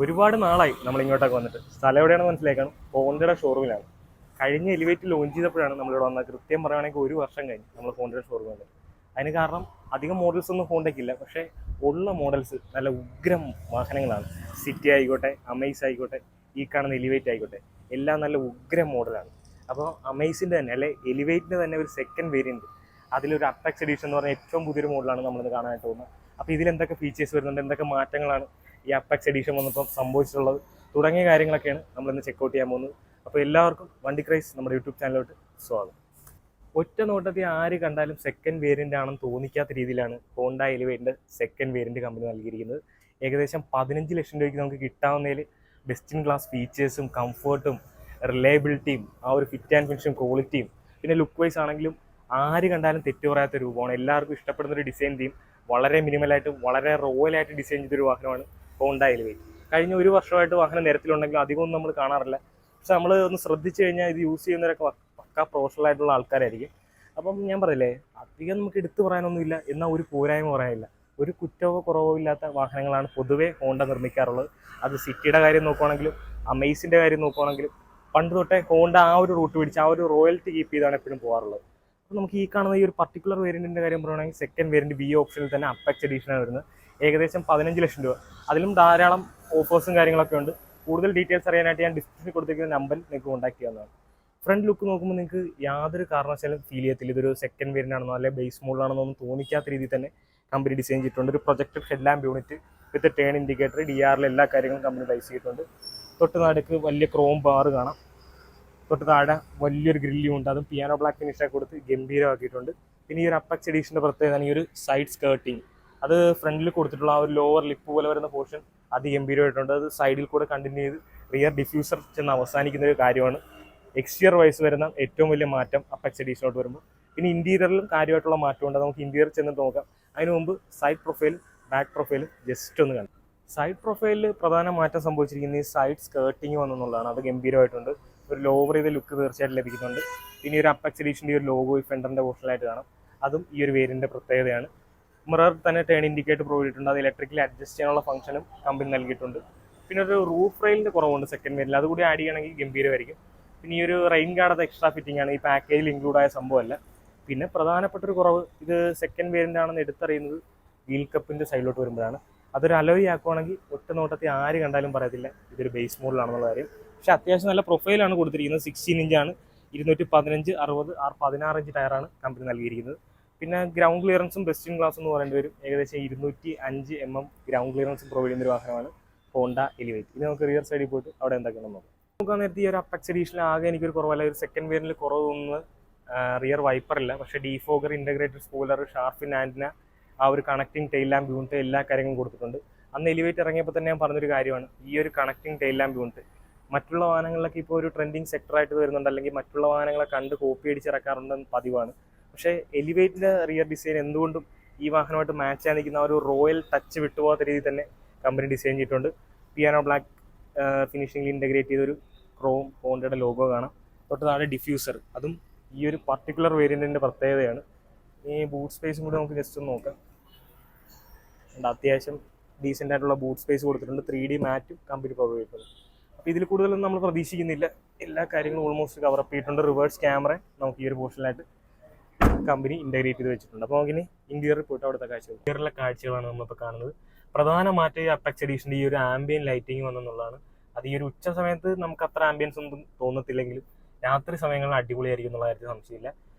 ഒരുപാട് നാളായി നമ്മൾ ഇങ്ങോട്ടൊക്കെ വന്നിട്ട്. സ്ഥലം എവിടെയാണെന്ന് മനസ്സിലാക്കണം, ഹോണ്ടയുടെ ഷോറൂമിലാണ്. കഴിഞ്ഞ എലിവേറ്റ് ലോഞ്ച് ചെയ്തപ്പോഴാണ് നമ്മളിവിടെ വന്നത്. കൃത്യം പറയുകയാണെങ്കിൽ 1 വർഷം കഴിഞ്ഞ് നമ്മൾ ഹോണ്ടയുടെ ഷോറൂമിൽ. അതിന് കാരണം അധികം മോഡൽസ് ഒന്നും ഹോണ്ടയ്ക്കില്ല, പക്ഷേ ഉള്ള മോഡൽസ് നല്ല ഉഗ്രം വാഹനങ്ങളാണ്. സിറ്റി ആയിക്കോട്ടെ, അമേസ് ആയിക്കോട്ടെ, ഈ കാണുന്ന എലിവേറ്റ് ആയിക്കോട്ടെ, എല്ലാം നല്ല ഉഗ്രം മോഡലാണ്. അപ്പോൾ അമേസിൻ്റെ തന്നെ അല്ലെ എലിവേറ്റിൻ്റെ തന്നെ ഒരു സെക്കൻഡ് വേരിയൻറ്റ്, അതിലൊരു അപ്പെക്സ് എഡിഷൻ എന്ന് പറഞ്ഞാൽ ഏറ്റവും പുതിയൊരു മോഡലാണ് നമ്മളിന്ന് കാണാനായിട്ട് പോകുന്നത്. അപ്പോൾ ഇതിലെന്തൊക്കെ ഫീച്ചേഴ്സ് വരുന്നുണ്ട്, എന്തൊക്കെ മാറ്റങ്ങളാണ് ഈ അപ്പെക്സ് എഡിഷൻ വന്നപ്പം സംഭവിച്ചിട്ടുള്ളത് തുടങ്ങിയ കാര്യങ്ങളൊക്കെയാണ് നമ്മളിന്ന് ചെക്കൗട്ട് ചെയ്യാൻ പോകുന്നത്. അപ്പോൾ എല്ലാവർക്കും വണ്ടി ക്രൈസ് നമ്മുടെ യൂട്യൂബ് ചാനലിലോട്ട് സ്വാഗതം. ഒറ്റ നോട്ടത്തിൽ ആര് കണ്ടാലും സെക്കൻഡ് വേരിയൻ്റ് ആണെന്ന് തോന്നിക്കാത്ത രീതിയിലാണ് ഹോണ്ട എലിവേറ്റിൻ്റെ സെക്കൻഡ് വേരിയൻറ്റ് കമ്പനി നൽകിയിരിക്കുന്നത്. ഏകദേശം 15 ലക്ഷം രൂപയ്ക്ക് നമുക്ക് കിട്ടാവുന്നതിൽ ബെസ്റ്റ് ഇൻ ക്ലാസ് ഫീച്ചേഴ്സും കംഫർട്ടും റിലയബിലിറ്റിയും ആ ഒരു ഫിറ്റ് ആൻഡ് ഫിനിഷും ക്വാളിറ്റിയും പിന്നെ ലുക്ക് വൈസ് ആണെങ്കിലും ആര് കണ്ടാലും തെറ്റു പറയാത്ത രൂപമാണ്. എല്ലാവർക്കും ഇഷ്ടപ്പെടുന്ന ഒരു ഡിസൈൻ തീം, വളരെ മിനിമലായിട്ട് വളരെ റോയലായിട്ട് ഡിസൈൻ ചെയ്തൊരു വാഹനമാണ് ഹോണ്ട എലിവേറ്റ്. കഴിഞ്ഞ 1 വർഷമായിട്ട് വാഹനം നിരത്തിലുണ്ടെങ്കിലും അധികമൊന്നും നമ്മൾ കാണാറില്ല. പക്ഷെ നമ്മൾ ഒന്ന് ശ്രദ്ധിച്ചു കഴിഞ്ഞാൽ ഇത് യൂസ് ചെയ്യുന്നവരൊക്കെ പക്കാ പ്രൊഫഷണൽ ആയിട്ടുള്ള ആൾക്കാരായിരിക്കും. അപ്പം ഞാൻ പറയില്ലേ, അധികം നമുക്ക് എടുത്തു പറയാനൊന്നുമില്ല, എന്നാൽ ഒരു പോരായ്മ പറയാനില്ല. ഒരു കുറ്റമോ കുറവോ ഇല്ലാത്ത വാഹനങ്ങളാണ് പൊതുവേ ഹോണ്ട നിർമ്മിക്കാറുള്ളത്. അത് സിറ്റിയുടെ കാര്യം നോക്കുവാണെങ്കിലും അമേസിൻ്റെ കാര്യം നോക്കുവാണെങ്കിലും പണ്ട് തൊട്ടേ ഹോണ്ട ആ ഒരു റൂട്ട് പിടിച്ച് ആ ഒരു റോയൽറ്റി കീപ്പ് ചെയ്താണ് എപ്പോഴും പോകാറുള്ളത്. അപ്പോൾ നമുക്ക് ഈ കാണുന്ന ഈ ഒരു പർട്ടിക്കുലർ വേരിയൻറ്റിൻ്റെ കാര്യം പറയുകയാണെങ്കിൽ സെക്കൻഡ് വേരിയൻറ്റ് വി ഓപ്ഷനിൽ തന്നെ അപ്പെക്സ് എഡീഷനാണ് വരുന്നത്. ഏകദേശം 15 ലക്ഷം രൂപ. അതിലും ധാരാളം ഓഫേഴ്സും കാര്യങ്ങളൊക്കെ ഉണ്ട്. കൂടുതൽ ഡീറ്റെയിൽസ് അറിയാനായിട്ട് ഞാൻ ഡിസ്ക്രിപ്ഷനിൽ കൊടുത്തിരിക്കുന്ന നമ്പറിൽ നിങ്ങൾക്ക് കോൺടാക്ട് ചെയ്യാവുന്നതാണ്. ഫ്രണ്ട് ലുക്ക് നോക്കുമ്പോൾ നിങ്ങൾക്ക് യാതൊരു കാരണവശാലും ഫീൽ ചെയ്യത്തില്ല ഇതൊരു സെക്കൻഡ് വേരിയൻ്റ് ആണെന്നോ അല്ലെങ്കിൽ ബേസ് മോഡലാണെന്നോ ഒന്നും തോന്നിക്കാത്ത രീതിയിൽ തന്നെ കമ്പനി ഡിസൈൻ ചെയ്തിട്ടുണ്ട്. ഒരു projected head lamp unit with turn indicator, DRL എല്ലാ കാര്യങ്ങളും കമ്പനി പ്ലേസ് ചെയ്തിട്ടുണ്ട്. തൊട്ട് നടുക്ക് വലിയ ക്രോം ബാർ കാണാം. തൊട്ട് താഴെ വലിയൊരു ഗ്രില്ലും ഉണ്ട്, അതും പിയാനോ ബ്ലാക്ക് ഫിനിഷൊക്കെ കൊടുത്ത് ഗംഭീരമാക്കിയിട്ടുണ്ട്. പിന്നെ ഈ ഒരു അപ്പെക്സ് എഡീഷൻ്റെ പ്രത്യേകത ഈ ഒരു സൈഡ് സ്കേർട്ടിങ്, അത് ഫ്രണ്ടിൽ കൊടുത്തിട്ടുള്ള ആ ഒരു ലോവർ ലിപ്പ് പോലെ വരുന്ന പോർഷൻ അതിഗംഭീരമായിട്ടുണ്ട്. അത് സൈഡിൽ കൂടെ കണ്ടിന്യൂ ചെയ്ത് റിയർ ഡിഫ്യൂസർ ചെന്ന് അവസാനിക്കുന്ന ഒരു കാര്യമാണ്. എക്സ്റ്റീരിയർ വൈസ് വരുന്ന ഏറ്റവും വലിയ മാറ്റം അപ്പെക്സ് എഡീഷനോട്ട് വരുമ്പോൾ. പിന്നെ ഇൻറ്റീരിയറിലും കാര്യമായിട്ടുള്ള മാറ്റമുണ്ട്. നമുക്ക് ഇൻറ്റീരിയർ ചെന്നിട്ട് നോക്കാം. അതിന് മുമ്പ് സൈഡ് പ്രൊഫൈലും ബാക്ക് പ്രൊഫൈലും ജസ്റ്റ് ഒന്ന് കാണാം. സൈഡ് പ്രൊഫൈലിൽ പ്രധാന മാറ്റം സംഭവിച്ചിരിക്കുന്നത് ഈ സൈഡ് സ്കേർട്ടിങ് വന്നെന്നുള്ളതാണ്. അത് ഗംഭീരമായിട്ടുണ്ട്. ഒരു ലോവർ ചെയ്ത ലുക്ക് തീർച്ചയായിട്ടും ലഭിക്കുന്നുണ്ട്. പിന്നെ ഈ ഒരു അപ്പെക്സ് എഡീഷൻ്റെ ഒരു ലോഗോ ഈ ഫെൻഡറിൻ്റെ പോർഷനിലായിട്ട് കാണാം. അതും ഈ ഒരു വേരിയൻ്റെ പ്രത്യേകതയാണ്. മിറർ തന്നെ ടേൺ ഇൻഡിക്കേറ്റർ പ്രൊവൈഡ് ചെയ്തിട്ടുണ്ട്. അത് ഇലക്ട്രിക്കലി അഡ്ജസ്റ്റ് ചെയ്യാനുള്ള ഫംഗ്ഷനും കമ്പനി നൽകിയിട്ടുണ്ട്. പിന്നെ ഒരു റൂഫ് റെയിലിൻ്റെ കുറവുണ്ട് സെക്കൻഡ് വേരിയൻ്റിൽ, അതുകൂടി ആഡ് ചെയ്യണമെങ്കിൽ ഗംഭീരമായിരിക്കും. പിന്നെ ഈ ഒരു റെയിൻ ഗാർഡ് അത് എക്സ്ട്രാ ഫിറ്റിംഗ് ആണ്, ഈ പാക്കേജിൽ ഇൻക്ലൂഡ് ആയ സംഭവമല്ല. പിന്നെ പ്രധാനപ്പെട്ടൊരു കുറവ്, ഇത് സെക്കൻഡ് വേരിയൻ്റ് ആണെന്ന് എടുത്തറിയുന്നത് വീൽ കപ്പിൻ്റെ സൈഡിലോട്ട് വരുമ്പോഴാണ്. അതൊരു അലോയ് ആക്കുവാണെങ്കിൽ ഒറ്റ നോട്ടത്തിൽ ആര് കണ്ടാലും പറയത്തില്ല ഇതൊരു ബേസ് മോഡലാണെന്നുള്ള കാര്യം. പക്ഷേ അത്യാവശ്യം നല്ല പ്രൊഫൈലാണ് കൊടുത്തിരിക്കുന്നത്. 16 ഇഞ്ചാണ്, 215, 60, 16 ഇഞ്ച് ടയറാണ് കമ്പനി നൽകിയിരിക്കുന്നത്. പിന്നെ ഗ്രൗണ്ട് ക്ലിയറൻസും ബെസ്റ്റ് ഇൻ ക്ലാസ് എന്ന് പറയേണ്ടി വരും. ഏകദേശം 205 mm ഗ്രൗണ്ട് ക്ലിയറൻസും പ്രൊവൈഡ് ചെയ്യുന്ന ഒരു വാഹനമാണ് ഹോണ്ട എലിവേറ്റ്. ഇനി നമുക്ക് റിയർ സൈഡിൽ പോയിട്ട് അവിടെ എന്തൊക്കെയാണെന്ന് നോക്കാം. നോക്കാൻ നേരത്തെ ഈ ഒരു അപ്പെക്സ് എഡീഷനിൽ ആകെ എനിക്കൊരു കുറവല്ല, ഒരു സെക്കൻഡ് വേരിയന്റിൽ കുറവ് തോന്നുന്നത് റിയർ വൈപ്പർ ഇല്ല. പക്ഷേ defogger, integrated spoiler, shark fin antenna, ആ ഒരു കണക്റ്റിംഗ് ടെയിൽ ലാമ്പ് യൂണിറ്റ്, എല്ലാ കാര്യങ്ങളും കൊടുത്തിട്ടുണ്ട്. അന്ന് എലിവേറ്റ് ഇറങ്ങിയപ്പോൾ തന്നെ ഞാൻ പറഞ്ഞൊരു കാര്യമാണ് ഈ ഒരു കണക്റ്റിംഗ് ടെയിൽ ലാമ്പ് യൂണിറ്റ്. മറ്റുള്ള വാഹനങ്ങളിലൊക്കെ ഇപ്പോൾ ഒരു ട്രെൻഡിങ് സെക്ടറായിട്ട് വരുന്നുണ്ട്, അല്ലെങ്കിൽ മറ്റുള്ള വാഹനങ്ങളെ കണ്ട് കോപ്പി അടിച്ചിറക്കാറുണ്ടെന്ന് പതിവാണ്. പക്ഷേ എലിവേറ്റിൻ്റെ റിയർ ഡിസൈൻ എന്തുകൊണ്ടും ഈ വാഹനമായിട്ട് മാച്ച് ചെയ്യാൻ നിൽക്കുന്ന ആ ഒരു റോയൽ ടച്ച് വിട്ടുപോകാത്ത രീതിയിൽ തന്നെ കമ്പനി ഡിസൈൻ ചെയ്തിട്ടുണ്ട്. പിയാനോ ബ്ലാക്ക് ഫിനിഷിംഗിൽ ഇൻ്റഗ്രേറ്റ് ചെയ്തൊരു ക്രോം ഹോണ്ടയുടെ ലോഗോ കാണാം. തൊട്ട് താഴെ ഡിഫ്യൂസർ, അതും ഈ ഒരു പർട്ടിക്കുലർ വേരിയൻറ്റിൻ്റെ പ്രത്യേകതയാണ്. ഈ ബൂട്ട് സ്പേസും കൂടി നമുക്ക് ജസ്റ്റ് ഒന്ന് നോക്കാം. അത്യാവശ്യം ഡീസൻ്റ് ആയിട്ടുള്ള ബൂട്ട് സ്പേസ് കൊടുത്തിട്ടുണ്ട്. 3D മാറ്റും കമ്പനി പ്രൊവൈഡ് ചെയ്തിട്ടുണ്ട്. അപ്പോൾ ഇതിൽ കൂടുതലൊന്നും നമ്മൾ പ്രതീക്ഷിക്കുന്നില്ല, എല്ലാ കാര്യങ്ങളും ഓൾമോസ്റ്റ് കവറപ്പ് ചെയ്തിട്ടുണ്ട്. റിവേഴ്സ് ക്യാമറ നമുക്ക് ഈ ഒരു പോർഷനിലായിട്ട് കമ്പനി ഇൻ്റഗ്രേറ്റ് ചെയ്ത് വെച്ചിട്ടുണ്ട്. അപ്പോൾ നമുക്കിനി ഇൻറ്റീരിയർ പോയിട്ട് അവിടുത്തെ കാഴ്ചകൾ, ഇൻറ്റീരിയറിലെ കാഴ്ചകളാണ് നമ്മളിപ്പോൾ കാണുന്നത്. പ്രധാന മാറ്റം ഈ അപ്പെക്സ് എഡീഷൻ്റെ ഈ ഒരു ആംബിയൻ ലൈറ്റിംഗ് വന്നെന്നുള്ളതാണ്. അത് ഈ ഒരു ഉച്ച സമയത്ത് നമുക്ക് അത്ര ആംബിയൻസ് ഒന്നും തോന്നത്തില്ലെങ്കിലും രാത്രി സമയങ്ങളിൽ അടിപൊളിയായിരിക്കും എന്നുള്ള കാര്യത്തിൽ സംശയമില്ല.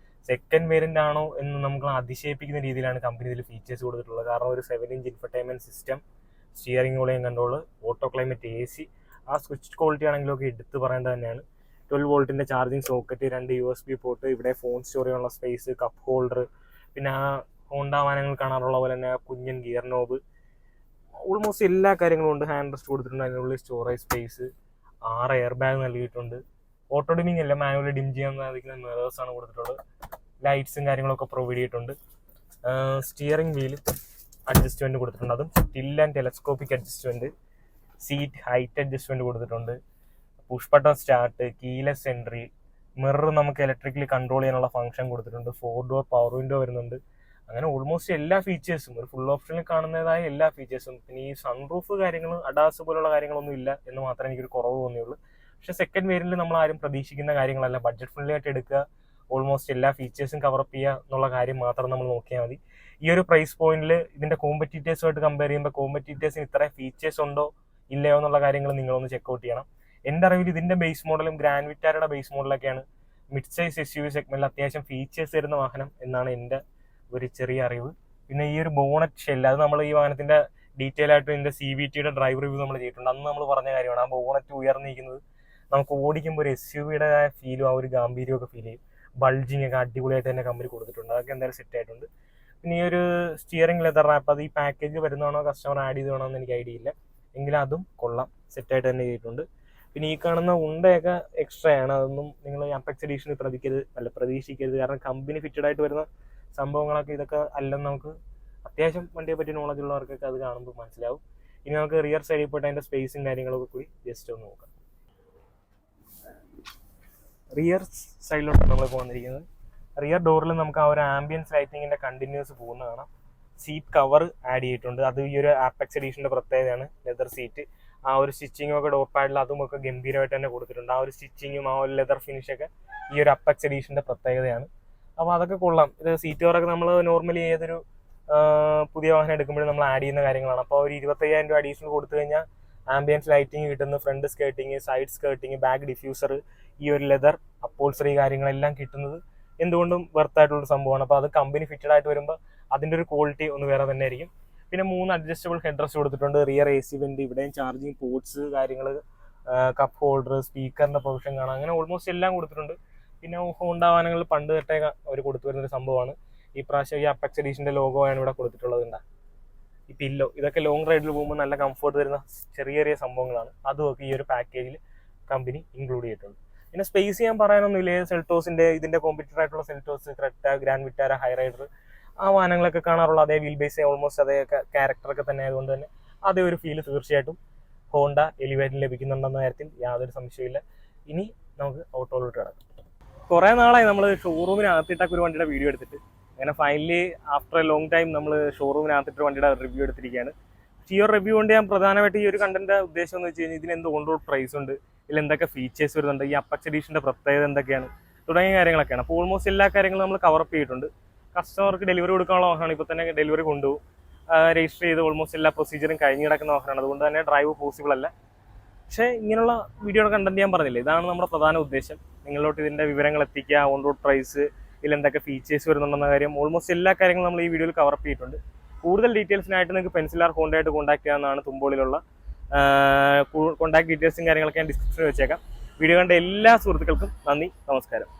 സെക്കൻഡ് വേരിയൻ്റ് ആണോ എന്ന് നമുക്ക് അതിശയിപ്പിക്കുന്ന രീതിയിലാണ് കമ്പനി ഇതിൽ ഫീച്ചേഴ്സ് കൊടുത്തിട്ടുള്ളത്. കാരണം ഒരു 7 inch infotainment system, steering volume control, auto climate AC, ആ സ്വിച്ച് ക്വാളിറ്റി ആണെങ്കിലും ഒക്കെ എടുത്ത് പറയേണ്ടത് തന്നെയാണ്. 12 വോൾട്ടിൻ്റെ ചാർജിങ് സോക്കറ്റ്, 2 USB പോർട്ട്, ഇവിടെ ഫോൺ സ്റ്റോർ ചെയ്യാനുള്ള സ്പേസ്, കപ്പ് ഹോൾഡർ, പിന്നെ ആ ഹോണ്ട വാഹനങ്ങൾ കാണാറുള്ള പോലെ തന്നെ കുഞ്ഞൻ ഗിയർ നോബ്, ഓൾമോസ്റ്റ് എല്ലാ കാര്യങ്ങളും ഉണ്ട്. ഹാൻഡ് റെസ്റ്റ് കൊടുത്തിട്ടുണ്ട്, അതിനുള്ളിൽ സ്റ്റോറേജ് സ്പേസ്, 6 എയർ ബാഗ് നൽകിയിട്ടുണ്ട്. ഓട്ടോ ഡിമിങ് അല്ല, മാനുവലി ഡിം ചെയ്യാൻ സാധിക്കുന്ന മിറേഴ്സാണ് കൊടുത്തിട്ടുള്ളത്. ലൈറ്റ്സും കാര്യങ്ങളൊക്കെ പ്രൊവൈഡ് ചെയ്തിട്ടുണ്ട്. സ്റ്റിയറിംഗ് വീൽ അഡ്ജസ്റ്റ്മെൻറ്റ് കൊടുത്തിട്ടുണ്ട്, അതും സ്റ്റിൽ and telescopic adjustment. Seat height adjustment കൊടുത്തിട്ടുണ്ട്. Push button start, keyless entry, mirror നമുക്ക് ഇലക്ട്രിക്കലി കൺട്രോൾ ചെയ്യാനുള്ള ഫംഗ്ഷൻ കൊടുത്തിട്ടുണ്ട്. 4 ഡോർ പവർ വിൻഡോ വരുന്നുണ്ട്. അങ്ങനെ ഓൾമോസ്റ്റ് എല്ലാ ഫീച്ചേഴ്സും ഒരു ഫുൾ ഓപ്ഷനിൽ കാണുന്നതായ എല്ലാ ഫീച്ചേഴ്സും, പിന്നെ ഈ സൺറൂഫ് കാര്യങ്ങളും അഡാസ് പോലുള്ള കാര്യങ്ങളൊന്നും ഇല്ല എന്ന് മാത്രമേ എനിക്കൊരു കുറവ് തോന്നിയുള്ളൂ. പക്ഷെ സെക്കൻഡ് വേരിയന്റിൽ നമ്മൾ ആരും പ്രതീക്ഷിക്കുന്ന കാര്യങ്ങളല്ല. ബഡ്ജറ്റ് ഫ്രണ്ട്ലി ആയിട്ട് എടുക്കുക, ഓൾമോസ്റ്റ് എല്ലാ ഫീച്ചേഴ്സും കവറപ്പ് ചെയ്യുക എന്നുള്ള കാര്യം മാത്രം നമ്മൾ നോക്കിയാൽ മതി. ഈ ഒരു പ്രൈസ് പോയിന്റിൽ ഇതിന്റെ കോമ്പറ്റീറ്റേഴ്സുമായിട്ട് കമ്പയർ ചെയ്യുമ്പോൾ കോമ്പറ്റീറ്റേഴ്സിന് ഇത്ര ഫീച്ചേഴ്സ് ഉണ്ടോ ഇല്ലയോ എന്നുള്ള കാര്യങ്ങൾ നിങ്ങളൊന്ന് ചെക്കൗട്ട് ചെയ്യണം. എൻ്റെ അറിവിൽ ഇതിന്റെ ബേസ് മോഡലും ഗ്രാൻഡ് വിറ്റാരയുടെ ബേസ് മോഡലൊക്കെയാണ് മിഡ് സൈസ് SUV സെഗ്മെന്റിൽ അത്യാവശ്യം ഫീച്ചേഴ്സ് തരുന്ന വാഹനം എന്നാണ് എൻ്റെ ഒരു ചെറിയ അറിവ്. പിന്നെ ഈ ഒരു ബോണറ്റ് ഷെല്ല്, അത് നമ്മൾ ഈ വാഹനത്തിന്റെ ഡീറ്റെയിൽ ആയിട്ട് ഇതിന്റെ CVTയുടെ ഡ്രൈവ് റിവ്യൂ നമ്മൾ ചെയ്തിട്ടുണ്ട്. അന്ന് നമ്മൾ പറഞ്ഞ കാര്യമാണ്, ആ ബോണറ്റ് ഉയർന്നിരിക്കുന്നത് നമുക്ക് ഓടിക്കുമ്പോൾ ഒരു SUVയുടെ ഫീലും ആ ഒരു ഗാംഭീര്യവും ഒക്കെ ഫീൽ ചെയ്യും. ബൾജിങ് ഒക്കെ അടിപൊളിയായിട്ട് തന്നെ കമ്പനി കൊടുത്തിട്ടുണ്ട്, അതൊക്കെ എന്തായാലും സെറ്റ് ആയിട്ടുണ്ട്. പിന്നെ ഈ ഒരു സ്റ്റിയറിംഗ് ലെതർ റാപ്പ്, അത് ഈ പാക്കേജ് വരുന്നതാണോ കസ്റ്റമർ ആഡ് ചെയ്ത് വേണമെന്ന് എനിക്ക് ഐഡിയ ഇല്ല, എങ്കിലും അതും കൊള്ളാം, സെറ്റായിട്ട് തന്നെ ചെയ്തിട്ടുണ്ട്. പിന്നെ ഈ കാണുന്ന ഉണ്ടയൊക്കെ എക്സ്ട്രാ ആണ്, അതൊന്നും നിങ്ങൾ അപ്പെക്സ് എഡീഷനിൽ പ്രതീക്ഷിക്കരുത്. കാരണം കമ്പനി ഫിറ്റഡ് ആയിട്ട് വരുന്ന സംഭവങ്ങളൊക്കെ ഇതൊക്കെ അല്ലെന്ന് നമുക്ക് അത്യാവശ്യം വണ്ടിയെ പറ്റി നോളജ് ഉള്ളവർക്കൊക്കെ അത് കാണുമ്പോൾ മനസ്സിലാവും. ഇനി നമുക്ക് റിയർ സൈഡിൽ പോയിട്ട് അതിന്റെ സ്പേസും കാര്യങ്ങളൊക്കെ കൂടി ജസ്റ്റ് ഒന്ന് നോക്കാം. റിയർ സൈഡിലോട്ടാണ് നമ്മൾ പോകുന്നിരിക്കുന്നത്. റിയർ ഡോറിൽ നമുക്ക് ആ ഒരു ആംബിയൻസ് ലൈറ്റിങ്ങിന്റെ കണ്ടിന്യൂസ് പോകുന്ന കാണാം. സീറ്റ് കവർ ആഡ് ചെയ്തിട്ടുണ്ട്, അത് ഈ ഒരു ആപ്പെക്സ് എഡീഷന്റെ പ്രത്യേകതയാണ്. ലെതർ സീറ്റ്, ആ ഒരു സ്റ്റിച്ചിങ്ങും ഒക്കെ ഡോർ പാഡിൽ അതുമൊക്കെ ഗംഭീരമായിട്ട് തന്നെ കൊടുത്തിട്ടുണ്ട്. ആ ഒരു സ്റ്റിച്ചിങ്ങും ആ ഒരു ലെതർ ഫിനിഷൊക്കെ ഈ ഒരു അപ്പെക്സ് എഡീഷന്റെ പ്രത്യേകതയാണ്. അപ്പോൾ അതൊക്കെ കൊള്ളാം. ഇത് സീറ്റ് കവറൊക്കെ നമ്മൾ നോർമലി ഏതൊരു പുതിയ വാഹനം എടുക്കുമ്പോഴും നമ്മൾ ആഡ് ചെയ്യുന്ന കാര്യങ്ങളാണ്. അപ്പോൾ ഒരു 25,000 രൂപ അഡീഷണൽ കൊടുത്തു കഴിഞ്ഞാൽ ആംബിയൻസ് ലൈറ്റിംഗ് കിട്ടുന്നു, front skirting, side skirting, back diffuser, ഈ ഒരു ലെതർ അപ്പോൾസറി കാര്യങ്ങളെല്ലാം കിട്ടുന്നത് എന്തുകൊണ്ടും വെർത്തായിട്ടുള്ള സംഭവമാണ്. അപ്പോൾ അത് കമ്പനി ഫിറ്റഡ് ആയിട്ട് വരുമ്പോൾ അതിൻ്റെ ഒരു ക്വാളിറ്റി ഒന്ന് വേറെ തന്നെ ആയിരിക്കും. പിന്നെ 3 അഡ്ജസ്റ്റബിൾ ഹെഡ് റെസ്റ്റ് കൊടുത്തിട്ടുണ്ട്, റിയർ AC വെന്റ്, ഇവിടെയും ചാർജിങ് പോർട്സ് കാര്യങ്ങൾ, കപ്പ് ഹോൾഡർ, സ്പീക്കറിന്റെ പ്രൊവിഷൻ കാണാം. അങ്ങനെ ഓൾമോസ്റ്റ് എല്ലാം കൊടുത്തിട്ടുണ്ട്. പിന്നെ ഹോണ്ട വാഹനങ്ങളിൽ പണ്ട് തൊട്ടേ അവർ കൊടുത്തു വരുന്നൊരു സംഭവമാണ്. ഈ പ്രാവശ്യം ഈ അപ്പെക്സ് എഡീഷന്റെ ലോഗോ ആണ് ഇവിടെ കൊടുത്തിട്ടുള്ളത്. ഈ പില്ലോ, ഇതൊക്കെ ലോങ് റൈഡിൽ പോകുമ്പോൾ നല്ല കംഫർട്ട് തരുന്ന ചെറിയ ചെറിയ സംഭവങ്ങളാണ്. അതുമൊക്കെ ഈ ഒരു പാക്കേജിൽ കമ്പനി ഇൻക്ലൂഡ് ചെയ്തിട്ടുണ്ട്. പിന്നെ സ്പേസ് ചെയ്യാൻ പറയാനൊന്നുമില്ല. സെൽറ്റോസിന്റെ ഇതിന്റെ കോമ്പറ്റീറ്റർ ആയിട്ടുള്ള Seltos, Creta, grand Vitara, high rider, ആ വാഹനങ്ങളൊക്കെ കാണാറുള്ള അതേ വീൽ ബേസ്, ഓൾമോസ്റ്റ് അതേ ക്യാരക്ടറൊക്കെ തന്നെ ആയതുകൊണ്ട് തന്നെ അതേ ഒരു ഫീല് തീർച്ചയായിട്ടും ഹോണ്ട എലിവേറ്റിൽ ലഭിക്കുന്നുണ്ടെന്ന കാര്യത്തിൽ യാതൊരു സംശയമില്ല. ഇനി നമുക്ക് ഔട്ടോയിലോട്ട് കിടക്കാം. കുറേ നാളായി നമ്മൾ ഷോറൂമിനകത്തിട്ടൊക്കെ ഒരു വണ്ടിയുടെ വീഡിയോ എടുത്തിട്ട്, അങ്ങനെ finally after A long time നമ്മൾ ഷോറൂമിനകത്തിട്ട് വണ്ടിയുടെ റിവ്യൂ എടുത്തിരിക്കുകയാണ്. ഈ ഒരു റിവ്യൂ കൊണ്ട് ഞാൻ പ്രധാനമായിട്ട് ഈ ഒരു കണ്ടന്റ് ഉദ്ദേശം എന്ന് വെച്ച് കഴിഞ്ഞാൽ ഇതിന് എന്ത് ഓൺ റോഡ് പ്രൈസ് ഉണ്ട്, ഇതിൽ എന്തൊക്കെ ഫീച്ചേഴ്സ് വരുന്നുണ്ട്, ഈ അപ്പെക്സ് എഡീഷന്റെ പ്രത്യേകത എന്തൊക്കെയാണ് തുടങ്ങിയ കാര്യങ്ങളൊക്കെയാണ്. അപ്പോൾ ഓൾമോസ്റ്റ് എല്ലാ കാര്യങ്ങളും നമ്മൾ കവറപ്പ് ചെയ്തിട്ടുണ്ട്. കസ്റ്റമർക്ക് ഡെലിവറി കൊടുക്കാനുള്ള വാഹനമാണ്, ഇപ്പോൾ തന്നെ ഡെലിവറി കൊണ്ടുപോകും. രജിസ്റ്റർ ചെയ്ത് ഓൾമോസ്റ്റ് എല്ലാ പ്രൊസീജിയറും കഴിഞ്ഞ് കിടക്കുന്ന വാഹനമാണ്, അതുകൊണ്ട് തന്നെ ഡ്രൈവ് പോസിബിൾ അല്ല. പക്ഷേ ഇങ്ങനെയുള്ള വീഡിയോയുടെ കണ്ടന്റ് ഞാൻ പറഞ്ഞില്ലേ, ഇതാണ് നമ്മുടെ പ്രധാന ഉദ്ദേശം. നിങ്ങളോട്ട് ഇതിന്റെ വിവരങ്ങൾ എത്തിക്കുക, ഓൺ റോഡ് പ്രൈസ്, ഇതിൽ എന്തൊക്കെ ഫീച്ചേഴ്സ് വരുന്നുണ്ടെന്ന കാര്യം, ഓൾമോസ്റ്റ് എല്ലാ കാര്യങ്ങളും നമ്മൾ ഈ വീഡിയോയിൽ കവറപ്പ് ചെയ്തിട്ടുണ്ട്. കൂടുതൽ ഡീറ്റെയിൽസിനായിട്ട് നിങ്ങൾക്ക് പെൻസിലാർ ഹോണ്ടയായിട്ട് കോൺടാക്ട് ചെയ്യാവുന്നതാണ്. തുമ്പോളിലുള്ള കോൺടാക്ട് ഡീറ്റെയിൽസും കാര്യങ്ങളൊക്കെ ഞാൻ ഡിസ്ക്രിപ്ഷനിൽ വെച്ചേക്കാം. വീഡിയോ കണ്ട എല്ലാ സുഹൃത്തുക്കൾക്കും നന്ദി, നമസ്കാരം.